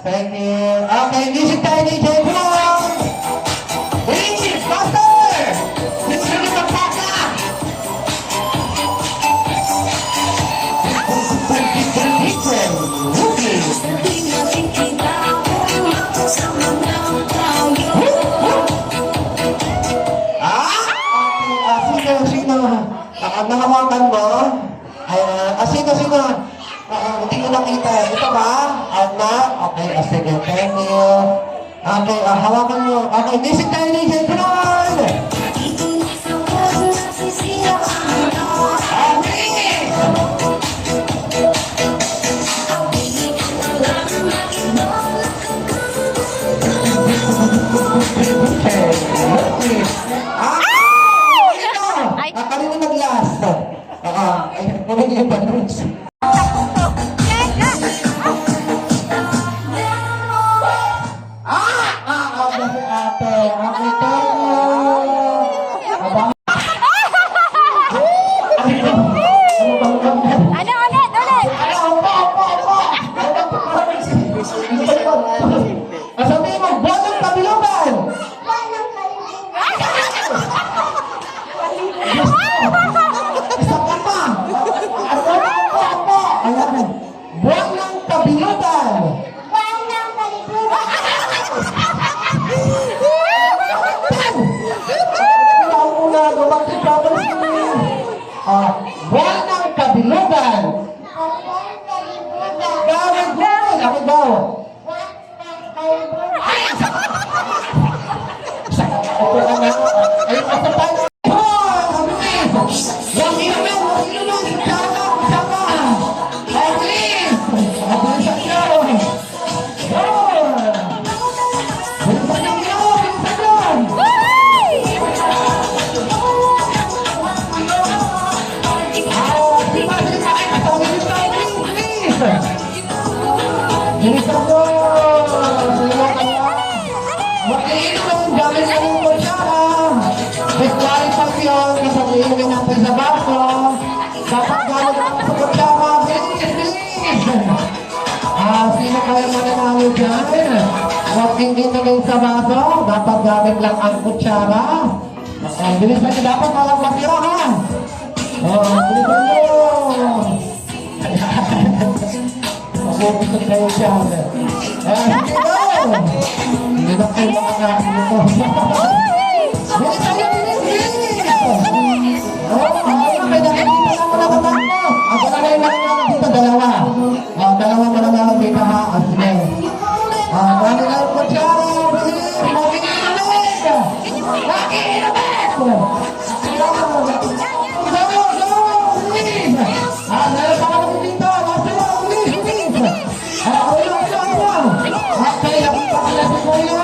Thank you. Okay, music tayo DJ Brown. Hey, Master! Let's bring it back up. Sino? Nangawakan mo? Sino? Hindi ko nakita. Ito ba? Ana? Okay, sige. Thank you. Okay, hawakan mo. Okay, music tayo DJ Brown! Kanina nag-last. Kumili yung balloons. Sabihin mo, buwan ng kabilugan! Isa ka pa! Ayan. Buwan ng kabilugan! Buwan ng kalibugan! Buwan ng kabilugan! Gawin buwan! Ako daw! Kasabihin natin sa baso. Dapat gano'n natin sa kutsara. Bilis! Sino kaya mananalo dyan? Huwag hindi nagay sa baso. Dapat gamit lang ang kutsara. Bilis na niyo. Dapat walang matira, ha? Bilisan nyo. Mabubusan kayo dyan. Hindi na. Hindi na kayo makakasin ito. Bilisan nyo. Dalawa mo lang ako dito, ha? Sige. Dali lang po siya. Makikinig! Dali pa kami dito. Okay, ako pa kala si Kuya.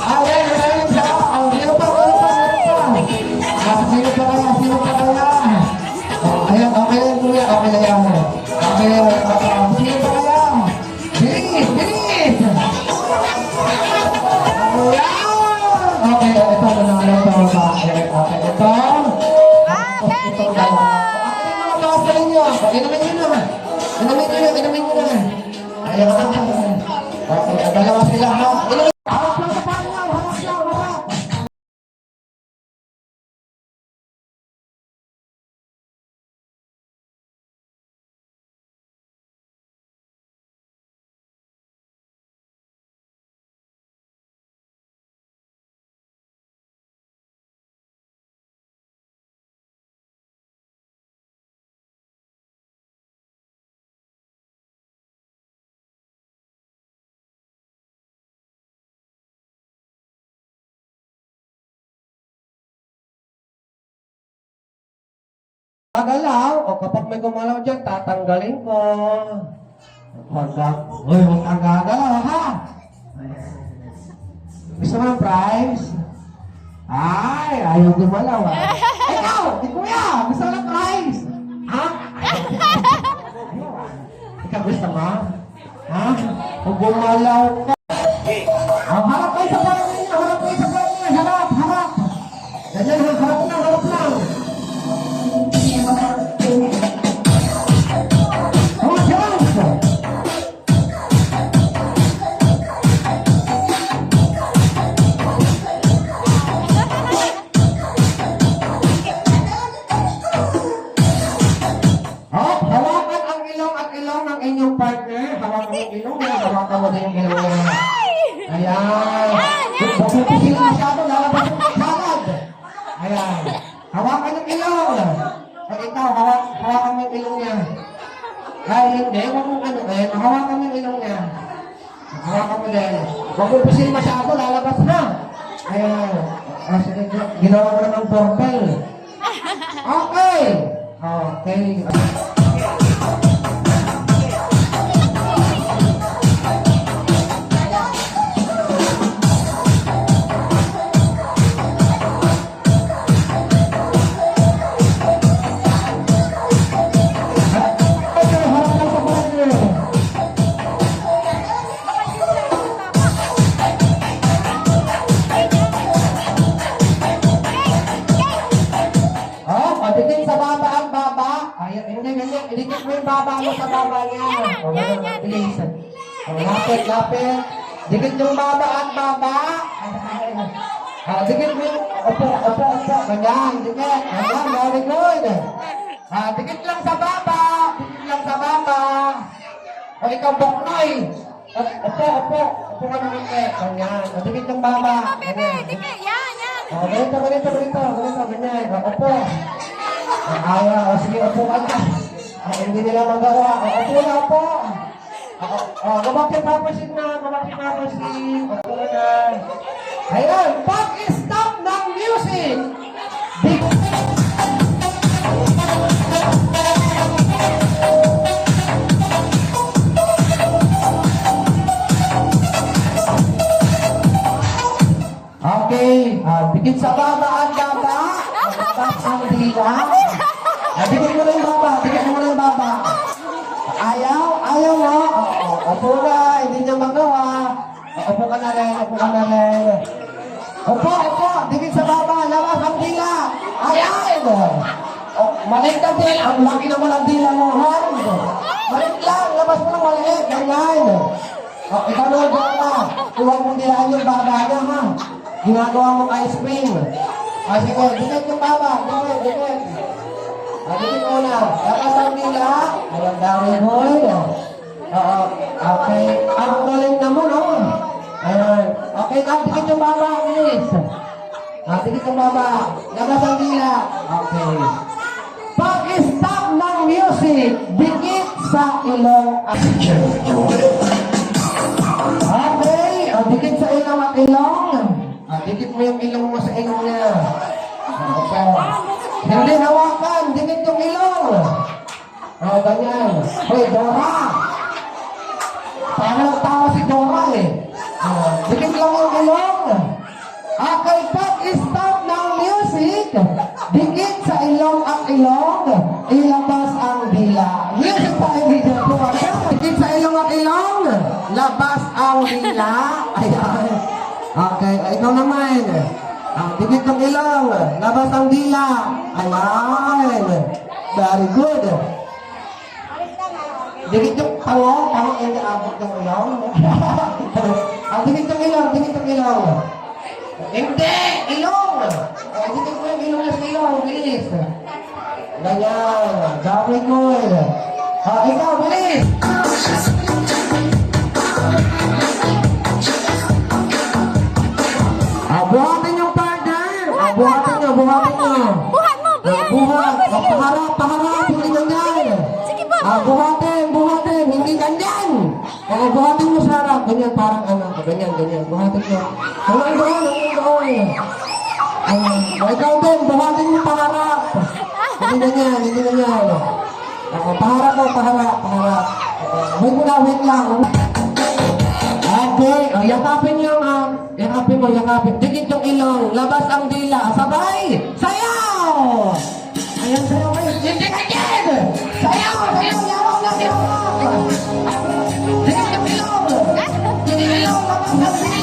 Ayun siya. Sino pa kaya? Ayan, okay lang Kuya. Okay na yan. Okay, sino pa kaya? Bilis! Okay, ito na lang ito. Okay, ito. Ito dalawa. Okay, mga basa ninyo. Inumin nyo na. Ayan. Okay, dalawa sila ha. Inumin. Gagalaw, o kapag may gumalaw dyan, tatanggalin ko. Huwag kang gagalaw, ha? Gusto mo ng prize? Ay, ayaw gumalaw, ha? Ikaw, kuya, gusto mo ng prize? Ha? Ikaw gusto mo? Ha? Kung gumalaw ka. Harap kayo sa parang ninyo, harap. Ganyan, harap lang. Ayan. Huwag mo pisilin masyado, lalabas mo ng salad. Ayan. Hawakan yung ilong. Pag ikaw, hawakan mo yung ilong niya. Ay, hindi. Huwag mo ano. Ayan, hawakan mo yung ilong niya. Hawakan mo din. Huwag mo pisilin masyado, lalabas na. Ayan. Sige, ginawa ko na ng portal. Okay. Okay. Pagdating sa baba ang baba. Ayan, hindi, ganyan. Ilikit mo yung baba mo sa baba niya. Yan. Bilis. Lapit, lapit. Dikit yung baba at baba. Dikit mo yung, opo. Ganyan, dikit. Ganyan, very good. Dikit lang sa baba. Dikit lang sa baba. O ikaw, Boknoy. Opo. Opo ka naman eh. Ganyan. Dikit yung baba. Ganyan. Ganito, ganyan. Opo. Ayaw, sige, upo ka na. Hindi nila magawa. Upo na po. Gumapit papasin na. Upo na. Ayan, pag-stop ng music. Big... Okay, dikit sa baba at baba. Stop ang dila. Dikit mo na yung baba. Ayaw mo. Opo na, hindi niya magawa. Opo ka na rin. Opo, dikit sa baba, labas ang dila. Ayaw! Maliit ka din, ang laki naman ang dila mo, hand. Maliit lang, labas mo ng maliit, ganyan. Ikaw naman dyan ka. Huwag mong dilaan yung baba niya, ha? Ginagawa mong ice cream. Sige, dikit yung baba, dikit. Dikit mo na. Labas ang dila. Ayan, very good. Okay. Ang galing naman, oh. Ayan. Okay, dikit yung baba, please. Dikit yung baba. Labas ang dila. Okay. Pag-stop ng music, dikit sa ilong at okay. Dikit sa ilong at ilong. Dikit mo yung ilong mo sa ilong niya. Okay. Hindi hawakan, dikit yung ilong. Ganyan. Hoy, Dora. Paano nagtawa si Dora eh? Dikit lang yung ilong. Okay, pag-stop ng music, dikit sa ilong at ilong, ilabas ang dila. Music tayo dito. Dikit sa ilong at ilong, labas ang dila. Ayan. Okay, ikaw naman. Dikit ng ilong, labas ang dila. Ayan. Very good. Dikit yung tango, hindi abot ng ilong. Dikit yung ilong. Hindi, ilong. Dikit mo yung ilong sa ilong, bilis. Ganyan, very good. Ikaw, bilis. Buhatin yung partner. Buhatin nyo. Buhat mo, Buhat. Paharap. Hindi ganyan. Sige po. Buhatin. Hindi ganyan. Buhatin mo sa harap. Ganyan, parang ano. Ganyan. Buhatin mo. Hanggang doon. Ikaw din, buhatin mo paharap. Hindi ganyan. Paharap. Wait lang. Okay, yakapin yung, yakapin. Dikit yung ilong, labas ang dila, sabay! Sayaw! Ayan, sayaw kayo. Hindi ka dyan! Sayaw! Yawak! Dikit yung ilong! Labas ang dila!